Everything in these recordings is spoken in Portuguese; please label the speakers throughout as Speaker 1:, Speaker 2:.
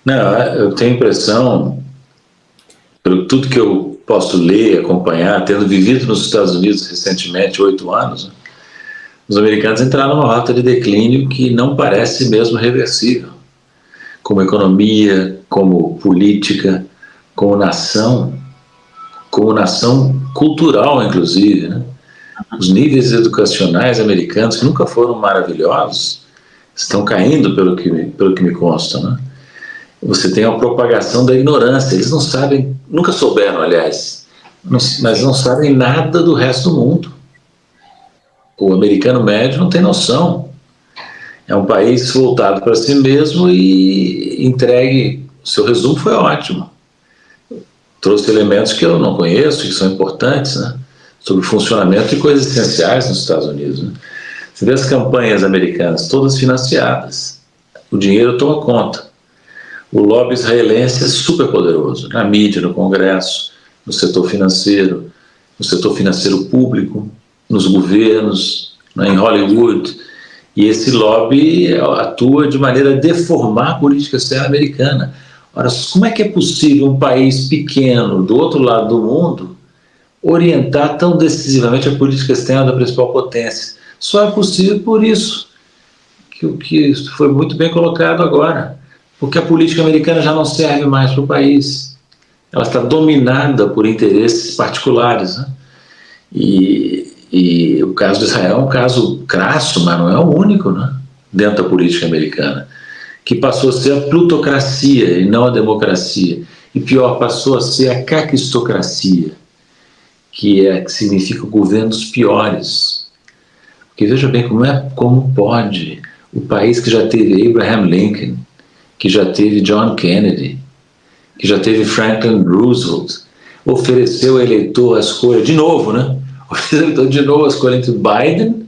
Speaker 1: Não, eu tenho a impressão, pelo tudo que eu posso ler, acompanhar, tendo vivido nos Estados Unidos recentemente, 8 anos, né, os americanos entraram numa rota de declínio que não parece mesmo reversível, como economia, como política, como nação cultural, inclusive, né? Os níveis educacionais americanos, que nunca foram maravilhosos, estão caindo, pelo que me consta, né? Você tem a propagação da ignorância. Eles não sabem, nunca souberam, aliás, mas não sabem nada do resto do mundo. O americano médio não tem noção. É um país voltado para si mesmo e entregue. O seu resumo foi ótimo. Trouxe elementos que eu não conheço, que são importantes, né? Sobre o funcionamento de coisas essenciais nos Estados Unidos. Né? Você vê as campanhas americanas, todas financiadas. O dinheiro toma conta. O lobby israelense é super poderoso, na mídia, no Congresso, no setor financeiro público, nos governos, em Hollywood. E esse lobby atua de maneira a deformar a política externa americana. Ora, como é que é possível um país pequeno, do outro lado do mundo, orientar tão decisivamente a política externa da principal potência? Só é possível por isso, que o que foi muito bem colocado agora. Porque a política americana já não serve mais para o país. Ela está dominada por interesses particulares, né? E o caso de Israel é um caso crasso, mas não é o único, né? Dentro da política americana, que passou a ser a plutocracia e não a democracia. E pior, passou a ser a caquistocracia, que significa governos piores. Porque veja bem como pode o país que já teve Abraham Lincoln, que já teve John Kennedy, que já teve Franklin Roosevelt, ofereceu ao eleitor a escolha, de novo, né? Ofereceu de novo a escolha entre Biden,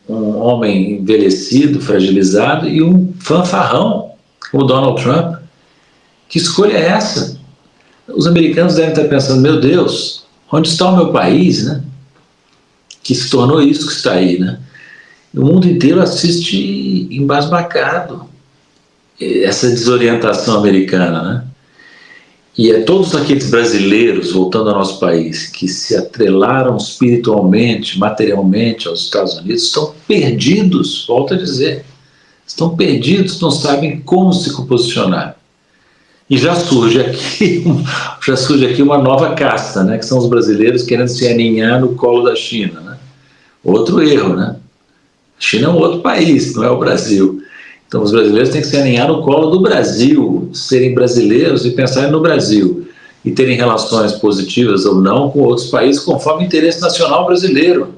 Speaker 1: um homem envelhecido, fragilizado, e um fanfarrão, como Donald Trump. Que escolha é essa? Os americanos devem estar pensando, meu Deus, onde está o meu país, né? Que se tornou isso que está aí, né? O mundo inteiro assiste embasbacado essa desorientação americana, né? E todos aqueles brasileiros, voltando ao nosso país, que se atrelaram espiritualmente, materialmente aos Estados Unidos, estão perdidos, volto a dizer, estão perdidos, não sabem como se posicionar. E já surge aqui uma nova casta, né? Que são os brasileiros querendo se aninhar no colo da China, né? Outro erro, né? A China é um outro país, não é o Brasil. Então, os brasileiros têm que se aninhar no colo do Brasil, serem brasileiros e pensarem no Brasil, e terem relações positivas ou não com outros países, conforme o interesse nacional brasileiro,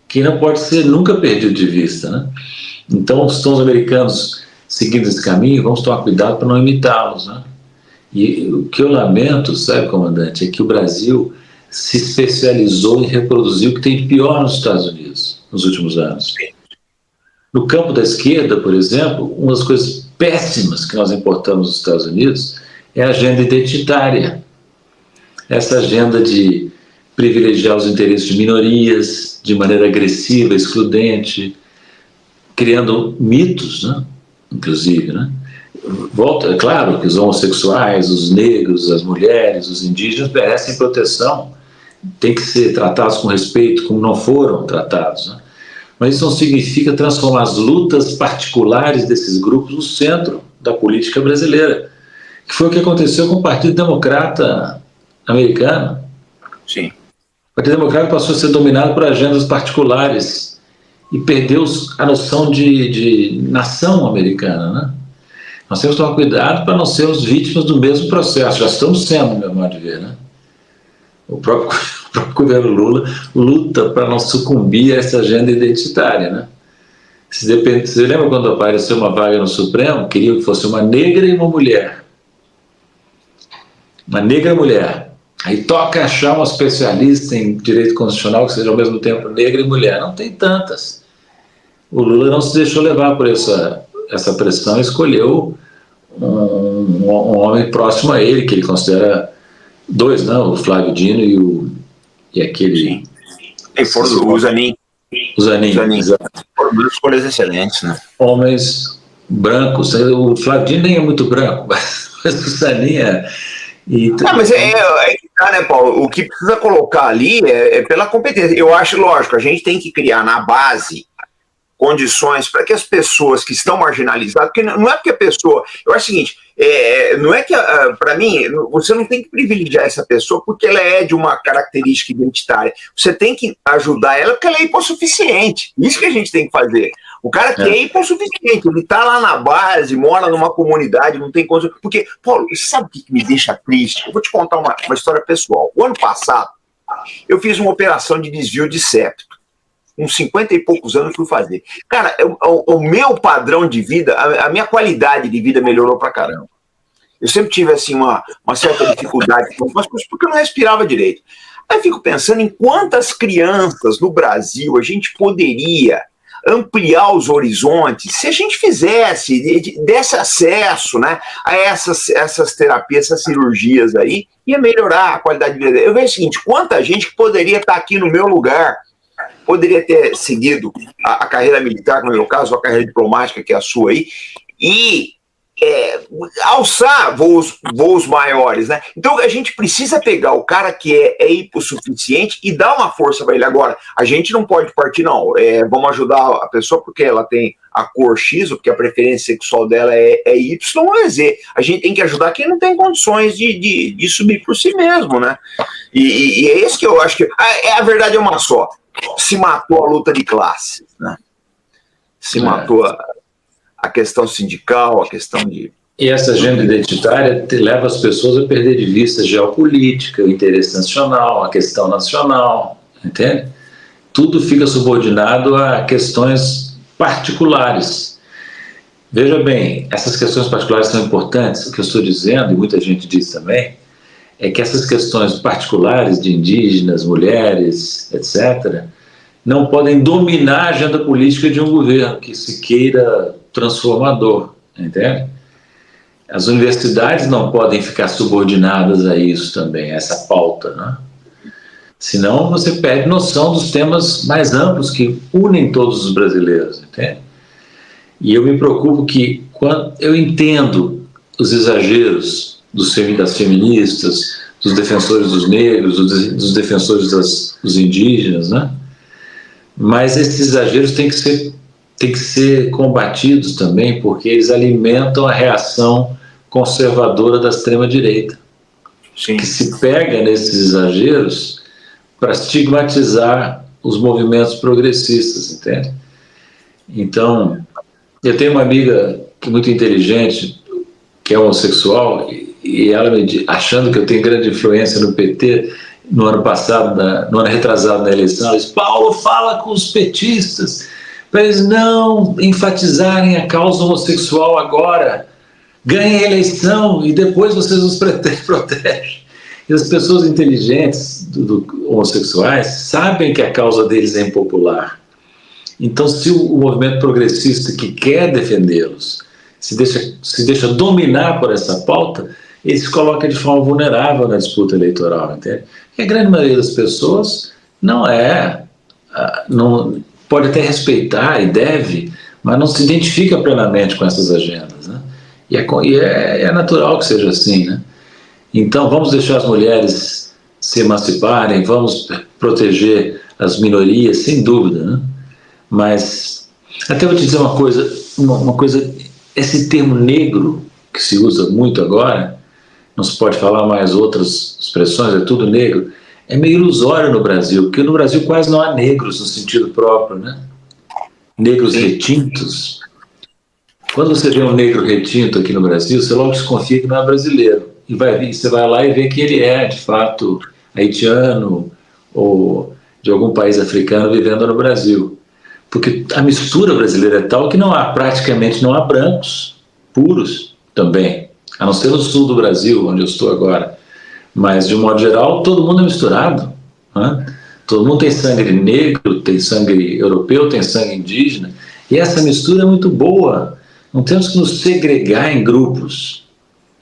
Speaker 1: que não pode ser nunca perdido de vista, né? Então, estão os americanos seguindo esse caminho, vamos tomar cuidado para não imitá-los, né? E o que eu lamento, sabe, comandante, é que o Brasil se especializou em reproduzir o que tem de pior nos Estados Unidos nos últimos anos. No campo da esquerda, por exemplo, uma das coisas péssimas que nós importamos nos Estados Unidos é a agenda identitária. Essa agenda de privilegiar os interesses de minorias de maneira agressiva, excludente, criando mitos, né? Inclusive, né? É claro que os homossexuais, os negros, as mulheres, os indígenas merecem proteção, têm que ser tratados com respeito, como não foram tratados, né? Mas isso não significa transformar as lutas particulares desses grupos no centro da política brasileira, que foi o que aconteceu com o Partido Democrata americano.
Speaker 2: Sim.
Speaker 1: O Partido Democrata passou a ser dominado por agendas particulares e perdeu a noção de nação americana, né? Nós temos que tomar cuidado para não sermos vítimas do mesmo processo. Já estamos sendo, no meu modo de ver, né? O próprio governo Lula luta para não sucumbir a essa agenda identitária, né? Você lembra quando apareceu uma vaga no Supremo? Queriam que fosse uma negra e uma mulher. Uma negra mulher. Aí toca achar uma especialista em direito constitucional que seja ao mesmo tempo negra e mulher. Não tem tantas. O Lula não se deixou levar por essa pressão e escolheu um homem próximo a ele, que ele considera dois, não? O Flávio Dino e aquele...
Speaker 2: Sim. E foram o Zanin.
Speaker 1: O Zanin.
Speaker 2: Foram duas escolhas excelentes, né?
Speaker 1: Homens brancos. O Flávio Dino nem é muito branco, mas o Saninha...
Speaker 2: Mas é que tá, né, Paulo? O que precisa colocar ali é pela competência. Eu acho, lógico, a gente tem que criar na base condições para que as pessoas que estão marginalizadas, porque não é porque a pessoa... Eu acho o seguinte, não é que, para mim, você não tem que privilegiar essa pessoa porque ela é de uma característica identitária. Você tem que ajudar ela porque ela é hipossuficiente. Isso que a gente tem que fazer. O cara que é hipossuficiente, ele tá lá na base, mora numa comunidade, não tem coisa... Porque, Paulo, sabe o que me deixa triste? Eu vou te contar uma história pessoal. O ano passado, eu fiz uma operação de desvio de septo. Com 50 e poucos anos fui fazer. Cara, o meu padrão de vida, a minha qualidade de vida melhorou pra caramba. Eu sempre tive, assim, uma certa dificuldade com algumas coisas, porque eu não respirava direito. Aí eu fico pensando em quantas crianças no Brasil a gente poderia ampliar os horizontes se a gente fizesse, desse acesso, né, a essas terapias, essas cirurgias aí, ia melhorar a qualidade de vida. Eu vejo o seguinte, quanta gente que poderia estar aqui no meu lugar, poderia ter seguido a carreira militar, como é o meu caso, a carreira diplomática, que é a sua aí, e alçar voos maiores, né? Então a gente precisa pegar o cara que é hipossuficiente e dar uma força para ele. Agora, a gente não pode partir, não. Vamos ajudar a pessoa porque ela tem a cor X, ou porque a preferência sexual dela é Y ou é Z. A gente tem que ajudar quem não tem condições de subir por si mesmo, né? E é isso que eu acho que... A verdade é uma só. Se matou a luta de classes, né? Se matou a questão sindical, a questão de...
Speaker 1: E essa agenda identitária leva as pessoas a perder de vista a geopolítica, o interesse nacional, a questão nacional, entende? Tudo fica subordinado a questões particulares. Veja bem, essas questões particulares são importantes. O que eu estou dizendo, e muita gente diz também, é que essas questões particulares de indígenas, mulheres, etc., não podem dominar a agenda política de um governo que se queira transformador, entende? As universidades não podem ficar subordinadas a isso também, a essa pauta, né? Senão você perde noção dos temas mais amplos que unem todos os brasileiros, entende? E eu me preocupo que, quando eu entendo os exageros das feministas, dos defensores dos negros, dos defensores dos indígenas, né? Mas esses exageros têm que ser combatidos também, porque eles alimentam a reação conservadora da extrema-direita, que se pega nesses exageros para estigmatizar os movimentos progressistas, entende? Então, eu tenho uma amiga que é muito inteligente, que é homossexual, e ela achando que eu tenho grande influência no PT, no ano passado, no ano retrasado na eleição, ela disse: Paulo, fala com os petistas para eles não enfatizarem a causa homossexual agora, ganhem a eleição e depois vocês os protegem. E as pessoas inteligentes homossexuais sabem que a causa deles é impopular. Então, se o movimento progressista que quer defendê-los se deixa dominar por essa pauta, ele se coloca de forma vulnerável na disputa eleitoral, entende? E a grande maioria das pessoas não pode até respeitar e deve, mas não se identifica plenamente com essas agendas, né? E é natural que seja assim, né? Então vamos deixar as mulheres se emanciparem, vamos proteger as minorias, sem dúvida, né? Mas até vou te dizer uma coisa, esse termo negro que se usa muito agora, não se pode falar mais outras expressões, é tudo negro, é meio ilusório no Brasil, porque no Brasil quase não há negros no sentido próprio, né? Negros retintos. Quando você vê um negro retinto aqui no Brasil, você logo desconfia que não é brasileiro. E você vai lá e vê que ele é, de fato, haitiano ou de algum país africano vivendo no Brasil. Porque a mistura brasileira é tal que praticamente não há brancos puros também, a não ser no sul do Brasil, onde eu estou agora. Mas, de um modo geral, todo mundo é misturado, né? Todo mundo tem sangue negro, tem sangue europeu, tem sangue indígena, e essa mistura é muito boa. Não temos que nos segregar em grupos.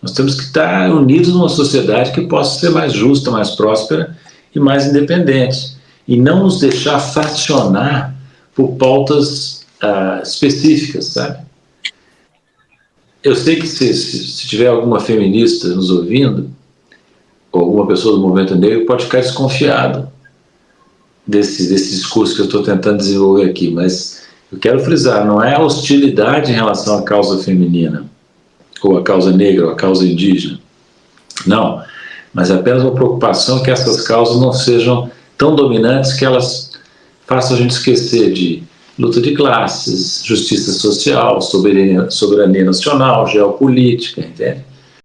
Speaker 1: Nós temos que estar unidos numa sociedade que possa ser mais justa, mais próspera e mais independente. E não nos deixar fracionar por pautas específicas, sabe? eu sei que se tiver alguma feminista nos ouvindo, ou alguma pessoa do movimento negro, pode ficar desconfiado desse discurso que eu estou tentando desenvolver aqui, mas eu quero frisar, não é a hostilidade em relação à causa feminina, ou à causa negra, ou à causa indígena, não, mas é apenas uma preocupação que essas causas não sejam tão dominantes que elas façam a gente esquecer de luta de classes, justiça social, soberania nacional, geopolítica, entende?